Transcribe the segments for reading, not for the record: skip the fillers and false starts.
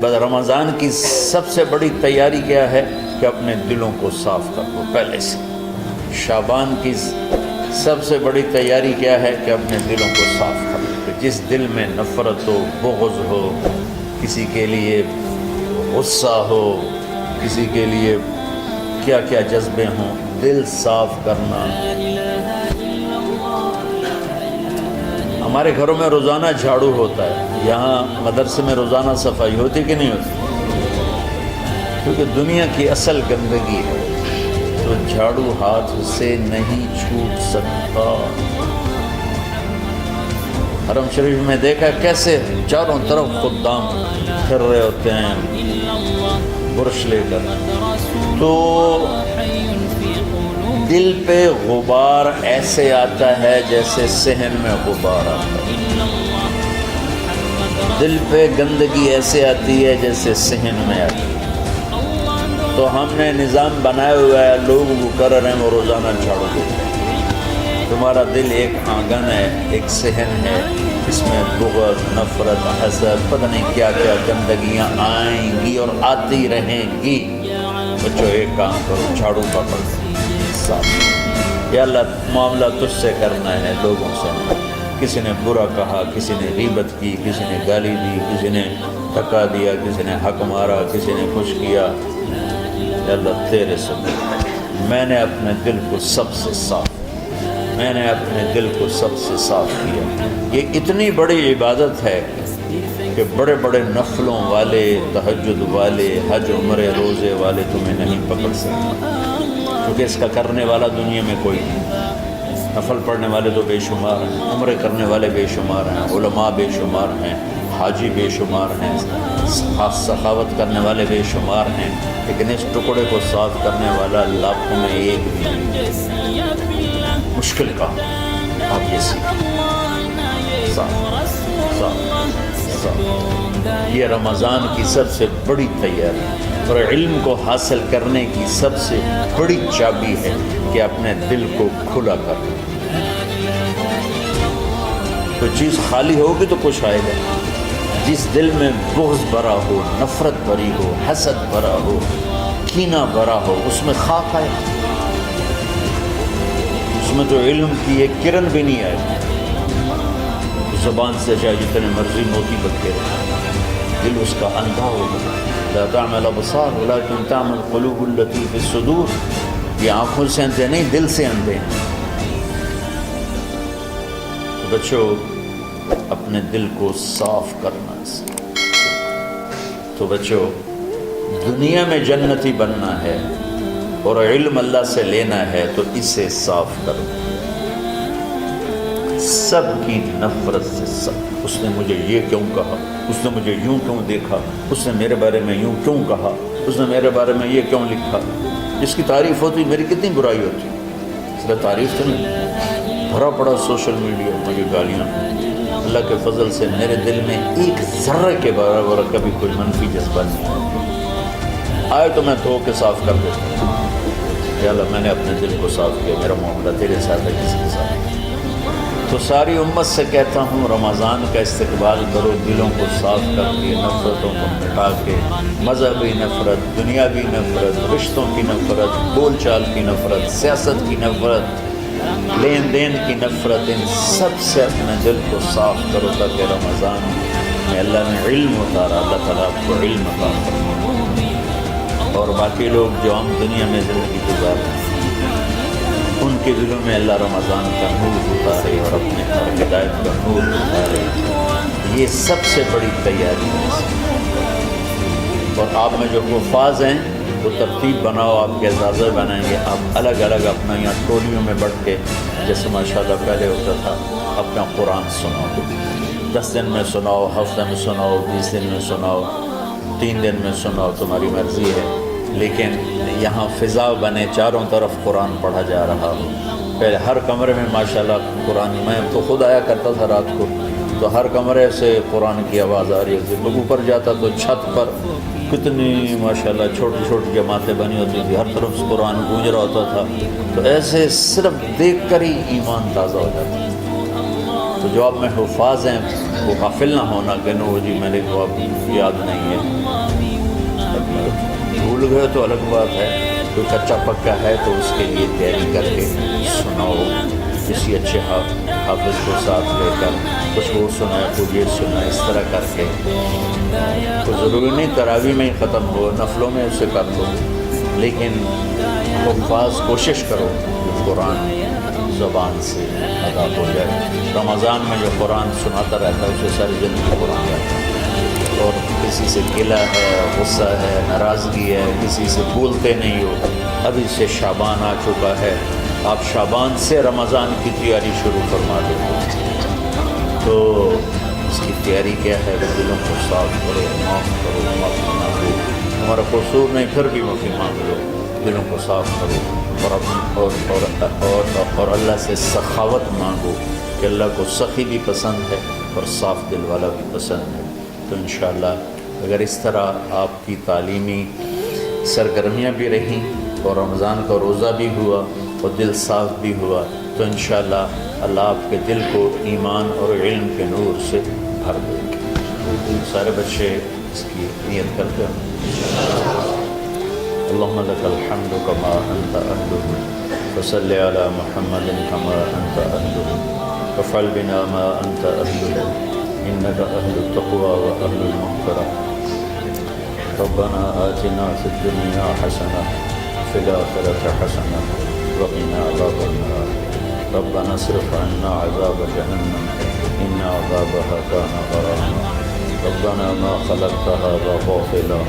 بس رمضان کی سب سے بڑی تیاری کیا ہے کہ اپنے دلوں کو صاف کر دو پہلے سے۔ شعبان کی سب سے بڑی تیاری کیا ہے کہ اپنے دلوں کو صاف کر دو۔ جس دل میں نفرت ہو، بغض ہو، کسی کے لیے غصہ ہو، کسی کے لیے کیا کیا جذبے ہوں، دل صاف کرنا۔ ہمارے گھروں میں روزانہ جھاڑو ہوتا ہے، یہاں مدرسے میں روزانہ صفائی ہوتی کہ نہیں ہوتی؟ کیونکہ دنیا کی اصل گندگی ہے تو جھاڑو ہاتھ سے نہیں چھوٹ سکتا۔ حرم شریف میں دیکھا کیسے چاروں طرف خدام پھر رہے ہوتے ہیں برش لے کر، تو دل پہ غبار ایسے آتا ہے جیسے صحن میں غبار آتا ہے، دل پہ گندگی ایسے آتی ہے جیسے صحن میں آتی ہے۔ تو ہم نے نظام بنایا ہوا ہے، لوگ وہ کر رہے ہیں، وہ روزانہ جھاڑو دیتے ہیں۔ تمہارا دل ایک آنگن ہے، ایک صحن ہے، اس میں بغض، نفرت، حسد، پتہ نہیں کیا کیا گندگیاں آئیں گی اور آتی رہیں گی۔ بچوں ایک کام کرو، جھاڑو پکڑ صاف۔ یا اللہ معاملہ تجھ سے کرنا ہے، لوگوں سے۔ کسی نے برا کہا، کسی نے غیبت کی، کسی نے گالی دی، کسی نے دھکا دیا، کسی نے حق مارا، کسی نے کچھ کیا۔ یا اللہ تیرے سے میں نے اپنے دل کو سب سے صاف، میں نے اپنے دل کو سب سے صاف کیا۔ یہ اتنی بڑی عبادت ہے کہ بڑے بڑے نفلوں والے، تہجد والے، حج عمرے روزے والے تمہیں نہیں پکڑ سکتے، کیونکہ اس کا کرنے والا دنیا میں کوئی نہیں۔ نفل پڑھنے والے تو بے شمار ہیں، عمرے کرنے والے بے شمار ہیں، علماء بے شمار ہیں، حاجی بے شمار ہیں، سخاوت کرنے والے بے شمار ہیں، لیکن اس ٹکڑے کو صاف کرنے والا لاکھوں میں ایک بھی نہیں۔ مشکل کام آپ یہ سیکھیں، صاف صاف صاف۔ یہ رمضان کی سب سے بڑی تیاری اور علم کو حاصل کرنے کی سب سے بڑی چابی ہے کہ اپنے دل کو کھلا کر۔ کوئی چیز خالی ہوگی تو کچھ آئے گا۔ جس دل میں بغض بھرا ہو، نفرت بھری ہو، حسد بھرا ہو، کینہ بھرا ہو، اس میں خاک آئے، اس میں تو علم کی ایک کرن بھی نہیں آئے۔ زبان سے چاہے جتنے مرضی موتی بکے رہے، دل اس کا اندھا ہوگا۔ لا تعمل ابصار ولكن تعمل قلوب التي في الصدور۔ یہ آنکھوں سے اندھے نہیں، دل سے اندھے ہیں۔ تو بچوں اپنے دل کو صاف کرنا۔ تو بچوں دنیا میں جنتی بننا ہے اور علم اللہ سے لینا ہے تو اسے صاف کرو۔ سب کی نفرت سے سب، اس نے مجھے یہ کیوں کہا، اس نے مجھے یوں کیوں دیکھا، اس نے میرے بارے میں یوں کیوں کہا، اس نے میرے بارے میں یہ کیوں لکھا۔ جس کی تعریف ہوتی میری کتنی برائی ہوتی، اس لیے تعریف تو نہیں، بھرا پڑا سوشل میڈیا مجھے گالیاں۔ اللہ کے فضل سے میرے دل میں ایک ذرے کے برابر کبھی کوئی منفی جذبہ نہیں آئے تو میں دھو کے صاف کر دیتا ہوں۔ یا اللہ میں نے اپنے دل کو صاف کیا، میرا معاملہ تیرے ساتھ ہے، کسی کے ساتھ۔ تو ساری امت سے کہتا ہوں رمضان کا استقبال کرو، دلوں کو صاف کر کے، نفرتوں کو مٹا کے، مذہبی نفرت، دنیاوی نفرت، رشتوں کی نفرت، بول چال کی نفرت، سیاست کی نفرت، لین دین کی نفرت، ان سب سے اپنے دل کو صاف کرو تاکہ رمضان میں اللہ نے علم اتارا، اللہ تعالیٰ آپ کو علم عطا فرمائے، اور باقی لوگ جو ہم دنیا میں زندگی گزارتے ہیں ان کے دلوں میں اللہ رمضان کا نور اتارے اور اپنے اور ہدایت کا نور اتارے۔ یہ سب سے بڑی تیاری ہے۔ اور آپ میں جو حفاظ ہیں وہ ترتیب بناؤ، آپ کے اعزازے بنائیں گے، آپ الگ الگ اپنا یہاں ٹولیوں میں بڑھ کے، جیسے ماشاءاللہ پہلے ہوتا تھا، اپنا قرآن سناؤ، 10 دن میں سناؤ، ہفتہ میں سناؤ، 20 دن میں سناؤ، 3 دن میں سناؤ، تمہاری مرضی ہے، لیکن یہاں فضا بنے، چاروں طرف قرآن پڑھا جا رہا ہو۔ پہلے ہر کمرے میں ماشاءاللہ قرآن، میں تو خود آیا کرتا تھا رات کو، تو ہر کمرے سے قرآن کی آواز آ رہی ہوتی، میں اوپر جاتا تو چھت پر کتنی ماشاءاللہ چھوٹی چھوٹی جماعتیں بنی ہوتی تھی، ہر طرف سے قرآن گونج رہا ہوتا تھا، تو ایسے صرف دیکھ کر ہی ایمان تازہ ہو جاتا۔ تو تو جو آپ میں حفاظ ہیں وہ غافل نہ ہونا کہ نو جی میرے کو اب یاد نہیں ہے، بھول گئے تو الگ بات ہے، کوئی کچا پکا ہے تو اس کے لیے تیاری کر کے سناؤ، کسی اچھے حافظ کو ساتھ لے کر کچھ وہ سنا کچھ یہ سنا، اس طرح کر کے تو ضروری نہیں تراویح میں ہی ختم ہو، نفلوں میں اسے کر لو، لیکن حفاظ کوشش کرو کہ قرآن زبان سے ادا ہو جائے۔ رمضان میں جو قرآن سناتا رہتا ہے اسے ساری زندگی قرآن جاتا ہے، اور کسی سے گلہ ہے، غصہ ہے، ناراضگی ہے، کسی سے بھولتے نہیں ہو۔ ابھی سے شعبان آ چکا ہے، آپ شعبان سے رمضان کی تیاری شروع فرما دو، تو اس کی تیاری کیا ہے؟ دلوں کو صاف کرو، معاف کرو، معافی مانگو، ہمارا قصور نہیں پھر بھی معافی مانگ لو، دلوں کو صاف کرو، اور اللہ سے سخاوت مانگو کہ اللہ کو سخی بھی پسند ہے اور صاف دل والا بھی پسند ہے۔ تو انشاءاللہ اگر اس طرح آپ کی تعلیمی سرگرمیاں بھی رہیں اور رمضان کا روزہ بھی ہوا اور دل صاف بھی ہوا تو انشاءاللہ اللہ آپ کے دل کو ایمان اور علم کے نور سے بھر دے گے۔ سارے بچے اس کی نیت کرتے ہیں۔ اللهم لك الحمد كما أنت أهله فصل على محمد كما أنت أهله وافعل بنا ما أنت أهله إنك أهل التقوى وأهل المغفرة ربنا آتنا في الدنيا حسنة وفي الآخرة حسنة وقنا عذاب النار ربنا اصرف عنا عذاب جهنم إن عذابها كان غراما ربنا ما خلقت هذا باطلا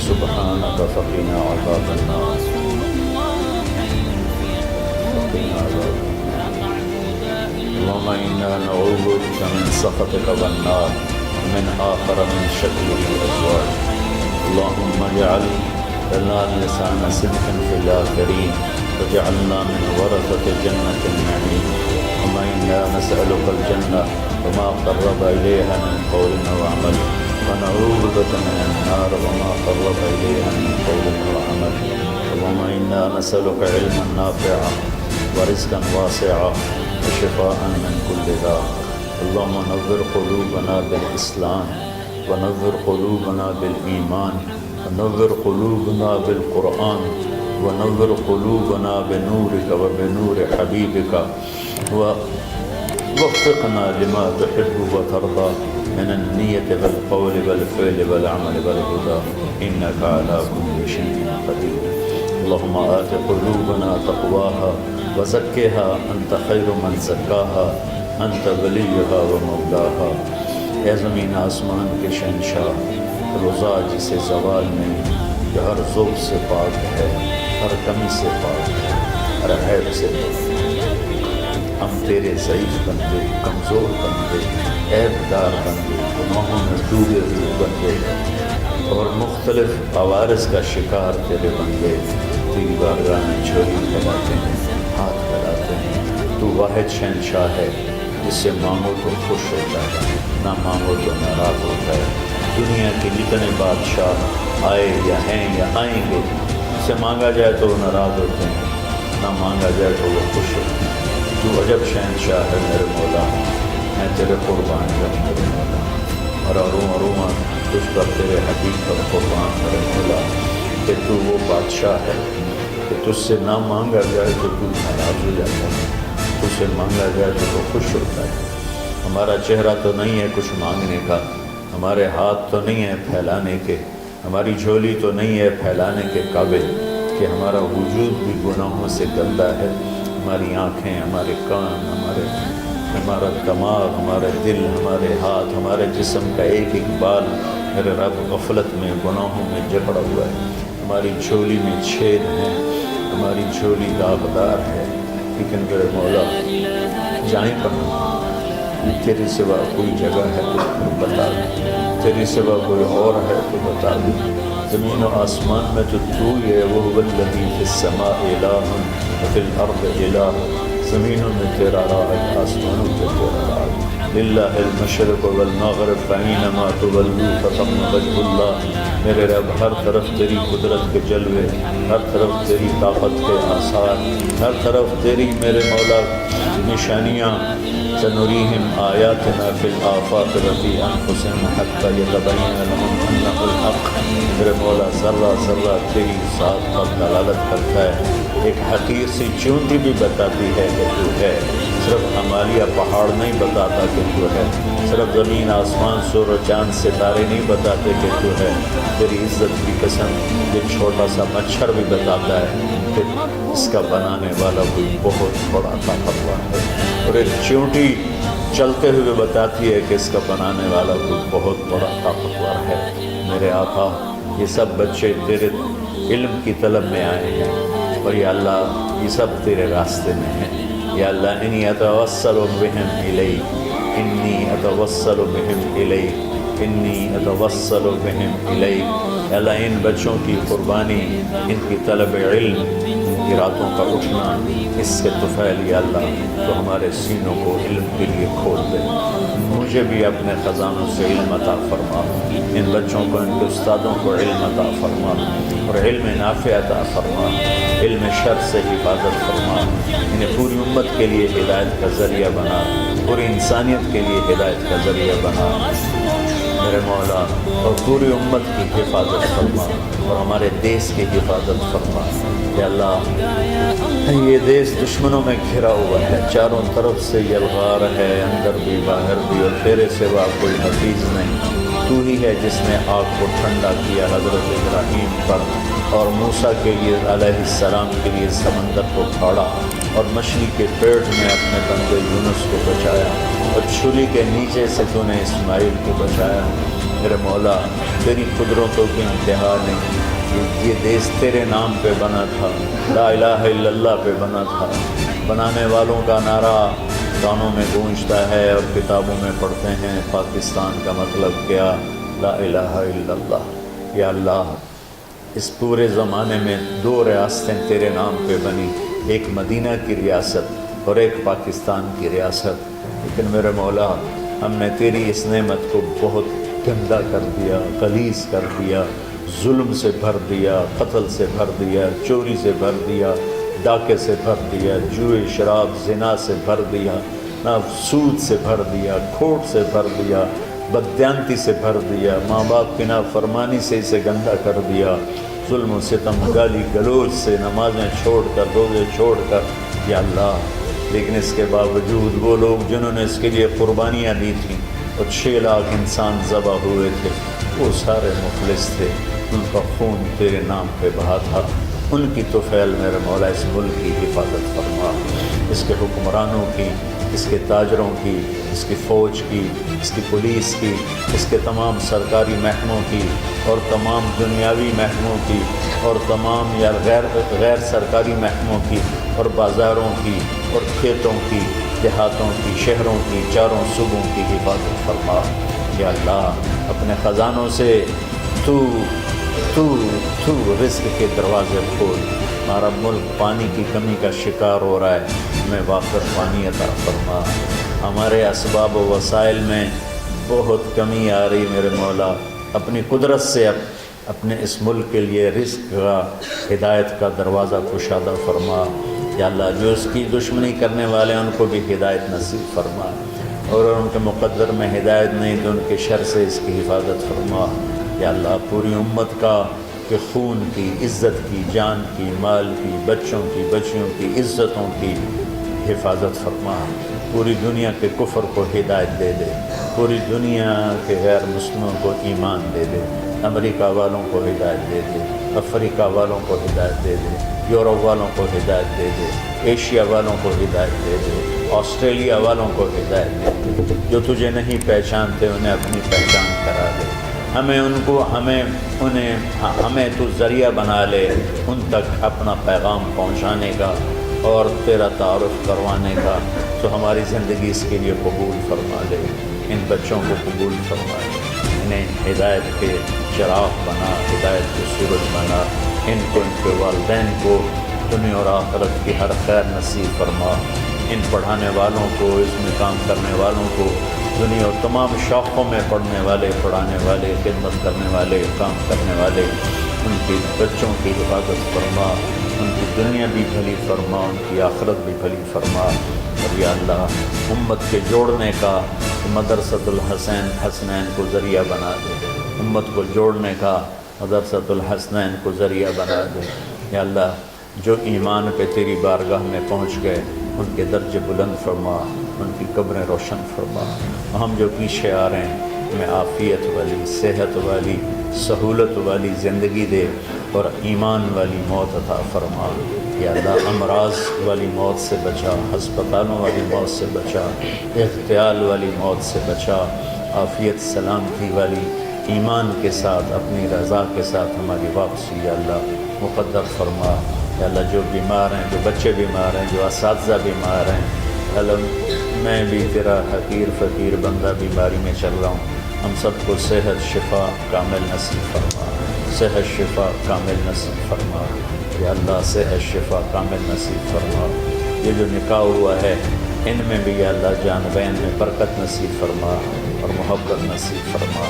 سبحانك فقنا عذاب النار اللهم إنا نعوذ بك من سخطك والنار ومن آخر من شكله الأزواج اللهم اجعل لنا لسان صدق في الآخرين وجعلنا من ورثة جنة النعيم اللهم إنا نسألك الجنة وما قرب إليها من قول وعمل ونعوذ بك من النار وما قرب إليها من قول وعمل اللهم إنا نسألك علما نافعا ورزقا واسعا وشفاء من كل داء اللهم نور قلوبنا بالإسلام ونور قلوبنا بالإيمان ونور قلوبنا بالقرآن ونور قلوبنا بنورك وبنور حبيبك ووفقنا لما تحب وترضى من النية والقول والفعل والعمل والهدى إنك على كل شيء قدير اللهم آت قلوبنا تقواها وزكها أنت خير من زكاها أنت وليها ومولاها اے زمین آسمان کے شہنشاہ، روزہ جسے زوال نہیں، جو ہر ذوق سے پاک ہے، ہر کمی سے پاک ہے، ہر عیب سے پاک ہے۔ ہم تیرے ضعیف بندے، کمزور بندے، عیب دار بندے، گناہوں میں ڈوبے ہوئے بندے اور مختلف عوارض کا شکار تیرے بندے تیری بارگاہ میں جھولی پھیلاتے ہیں، ہاتھ پھیلاتے ہیں۔ تو واحد شہنشاہ ہے جس سے مانگو تو خوش ہوتا ہے، نہ مانگو تو ناراض ہوتا ہے۔ دنیا کے جتنے بادشاہ آئے یا ہیں یا آئیں گے، اس سے مانگا جائے تو وہ ناراض ہوتے ہیں، نہ مانگا جائے تو وہ خوش ہوتے ہیں۔ تو عجب شہنشاہ ہے میرے مولا، میں تیرے قربان کر میرے مولا، اور روما تجھ پر تیرے حبیب پر قربان میرے مولا، کہ تو وہ بادشاہ ہے کہ تجھ سے نہ مانگا جائے تو تو ناراض ہو جاتا ہے، تجھ سے مانگا جائے تو خوش ہوتا ہے۔ ہمارا چہرہ تو نہیں ہے کچھ مانگنے کا، ہمارے ہاتھ تو نہیں ہے پھیلانے کے، ہماری جھولی تو نہیں ہے پھیلانے کے قابل، کہ ہمارا وجود بھی گناہوں سے گندا ہے، ہماری آنکھیں، ہمارے کان، ہمارا دماغ، ہمارے دل، ہمارے ہاتھ، ہمارے جسم کا ایک ایک بال میرے رب غفلت میں گناہوں میں جکڑا ہوا ہے، ہماری جھولی میں چھید ہیں، ہماری جھولی داغدار ہے، لیکن میرے مولا جائیں کہاں؟ تیرے سوا کوئی جگہ ہے تو بتا دے، تیرے سوا کوئی اور ہے تو بتا دے۔ زمین و آسمان میں تو ہی ہے، وہ الذی فی السماء الہ وفی الارض الہ، زمینوں میں تیرا راج، آسمانوں میں تیرا راج۔ للہ المشرق والمغرب فأینما تولوا فثم وجہ اللہ۔ میرے رب ہر طرف تیری قدرت کے جلوے، ہر طرف تیری طاقت کے آثار، ہر طرف تیری میرے مولا نشانیاں۔ سنریہم آیاتنا فی الآفاق وفی انفسہم حتی یتبین لہم انہ الحق۔ میرے مولا ذرہ ذرہ تیری ذات پر دلالت کرتا ہے، ایک حقیر سی چونٹی بھی بتاتی ہے کہ تو ہے۔ صرف ہمالیہ پہاڑ نہیں بتاتا کہ تو ہے، صرف زمین آسمان سور و چاند ستارے نہیں بتاتے کہ تو ہے۔ تیری عزت کی قسم یہ چھوٹا سا مچھر بھی بتاتا ہے کہ اس کا بنانے والا کوئی بہت بڑا طاقتور ہے، اور ایک چونٹی چلتے ہوئے بتاتی ہے کہ اس کا بنانے والا کوئی بہت بڑا طاقتور ہے۔ میرے آقا یہ سب بچے تیرے علم کی طلب میں آئے ہیں، اور یا اللہ یہ سب تیرے راستے میں ہیں۔ یا اللہ انی اتوسل بہم الیک، انی اتوسل بہم الیک، انی اتوسل بہم الیک۔ یا اللہ ان بچوں کی قربانی، ان کی طلب علم، ان کی راتوں کا اٹھنا، اس سے طفیل یا اللہ تو ہمارے سینوں کو علم کے لیے کھول دے۔ مجھے بھی اپنے خزانوں سے علم عطا فرما، ان بچوں کو، ان کے استادوں کو علم عطا فرما، اور علم نافع عطا فرما، علم شر سے حفاظت فرما، انہیں پوری امت کے لیے ہدایت کا ذریعہ بنا، پوری انسانیت کے لیے ہدایت کا ذریعہ بنا میرے مولا، اور پوری امت کی حفاظت فرما، اور ہمارے دیس کی حفاظت فرما۔ یا اللہ یہ دیس دشمنوں میں گھرا ہوا ہے، چاروں طرف سے یلغار ہے، اندر بھی باہر بھی، اور تیرے سوا کوئی حفیظ نہیں۔ تو ہی ہے جس نے آگ کو ٹھنڈا کیا حضرت ابراہیم پر، اور موسیٰ کے لیے علیہ السلام کے لیے سمندر کو پھاڑا، اور مچھلی کے پیٹ میں اپنے بندے یونس کو بچایا، اور چھری کے نیچے سے تو نے اسماعیل کو بچایا۔ میرے مولا تیری قدرتوں کی انتہا نہیں، یہ دیس تیرے نام پہ بنا تھا، لا الہ الا اللہ پہ بنا تھا۔ بنانے والوں کا نعرہ کانوں میں گونجتا ہے اور کتابوں میں پڑھتے ہیں، پاکستان کا مطلب کیا؟ لا الہ الا اللہ۔ یا اللہ اس پورے زمانے میں دو ریاستیں تیرے نام پہ بنی، ایک مدینہ کی ریاست اور ایک پاکستان کی ریاست، لیکن میرے مولا ہم نے تیری اس نعمت کو بہت گندا کر دیا، غلیظ کر دیا، ظلم سے بھر دیا، قتل سے بھر دیا، چوری سے بھر دیا، ڈاکے سے بھر دیا، جوئے شراب زنا سے بھر دیا، سود سے بھر دیا، کھوٹ سے بھر دیا، بددیانتی سے بھر دیا، ماں باپ کی نافرمانی سے اسے گندا کر دیا، ظلم و ستم، گالی گلوچ سے، نمازیں چھوڑ کر، روزے چھوڑ کر۔ یا اللہ لیکن اس کے باوجود وہ لوگ جنہوں نے اس کے لیے قربانیاں دی تھیں، اور 6 لاکھ انسان ذبح ہوئے تھے، وہ سارے مخلص تھے، ان کا خون تیرے نام پہ بہا تھا۔ ان کی طفیل میرے مولا اس ملک کی حفاظت فرما، اس کے حکمرانوں کی، اس کے تاجروں کی، اس کی فوج کی، اس کی پولیس کی، اس کے تمام سرکاری محکموں کی، اور تمام دنیاوی محکموں کی، اور تمام یا غیر سرکاری محکموں کی، اور بازاروں کی، اور کھیتوں کی، دیہاتوں کی، شہروں کی، چاروں صوبوں کی حفاظت فرما۔ یا اللہ اپنے خزانوں سے تو رزق کے دروازے کھول۔ ہمارا ملک پانی کی کمی کا شکار ہو رہا ہے، ہمیں وافر پانی عطا فرما۔ ہمارے اسباب و وسائل میں بہت کمی آ رہی میرے مولا، اپنی قدرت سے اپنے اس ملک کے لیے رزق کا، ہدایت کا دروازہ کشادہ فرما۔ یا اللہ جو اس کی دشمنی کرنے والے ہیں ان کو بھی ہدایت نصیب فرما، اور ان کے مقدر میں ہدایت نہیں تو ان کے شر سے اس کی حفاظت فرما۔ یا اللہ پوری امت کا کہ خون کی، عزت کی، جان کی، مال کی، بچوں کی، بچیوں کی، عزتوں کی حفاظت فرما۔ پوری دنیا کے کفر کو ہدایت دے دے، پوری دنیا کے غیر مسلموں کو ایمان دے دے، امریکہ والوں کو ہدایت دے دے، افریقہ والوں کو ہدایت دے دے، یورپ والوں کو ہدایت دے دے، ایشیا والوں کو ہدایت دے دے، آسٹریلیا والوں کو ہدایت دے دے، جو تجھے نہیں پہچانتے انہیں اپنی پہچان کرا دے۔ ہمیں تو ذریعہ بنا لے ان تک اپنا پیغام پہنچانے کا اور تیرا تعارف کروانے کا، تو ہماری زندگی اس کے لیے قبول فرما لے۔ ان بچوں کو قبول فرما لے، انہیں ہدایت کے چراغ بنا، ہدایت کے سورج بنا، ان کو، ان کے والدین کو دنیا اور آخرت کی ہر خیر نصیب فرما۔ ان پڑھانے والوں کو، اس میں کام کرنے والوں کو دنیا اور تمام شاخوں میں پڑھنے والے، پڑھانے والے، خدمت کرنے والے، کام کرنے والے، ان کے بچوں کی حفاظت فرما، ان کی دنیا بھی بھلی فرما، ان کی آخرت بھی بھلی فرما۔ اور یا اللہ امت کے جوڑنے کا مدرسۃ الحسین حسنین کو ذریعہ بنا دے، امت کو جوڑنے کا مدرسۃ الحسنین کو ذریعہ بنا دے۔ یا اللہ جو ایمان پہ تیری بارگاہ میں پہنچ گئے ان کے درجے بلند فرما، ان کی قبریں روشن فرما۔ ہم جو پیچھے آ رہے ہیں میں عافیت والی، صحت والی، سہولت والی زندگی دے اور ایمان والی موت عطا فرما۔ یا اللہ امراض والی موت سے بچا، ہسپتالوں والی موت سے بچا، اغتیال والی موت سے بچا، عافیت سلامتی والی ایمان کے ساتھ اپنی رضا کے ساتھ ہماری واپسی یا اللہ مقدر فرما۔ یا اللہ جو بیمار ہیں، جو بچے بیمار ہیں، جو اساتذہ بیمار ہیں، اللہ میں بھی تیرا حقیر فقیر بندہ بیماری میں چل رہا ہوں، ہم سب کو صحت شفا کامل نصیب فرما، صحت شفا کامل نصیب فرما۔ یا اللہ صحت شفا کامل نصیب فرما۔ یہ جو نکاح ہوا ہے ان میں بھی یا اللہ جان بین میں برکت نصیب فرما اور محبت نصیب فرما۔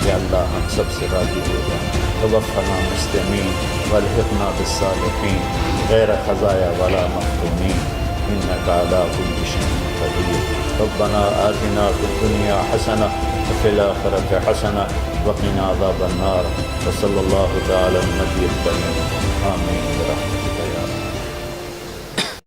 یا اللہ ہم سب سے راضی ہو جا، توفنا مسلمین والحقنا بالصالحین غیر خزایا ولا مفتونین انک علی کل شیء قدیر۔ ربنا آتنا فی الدنیا حسنہ وفی الآخرۃ حسنہ وقنا عذاب النار، وصلی اللہ تعالی علی النبی الکریم، آمین برحمتک۔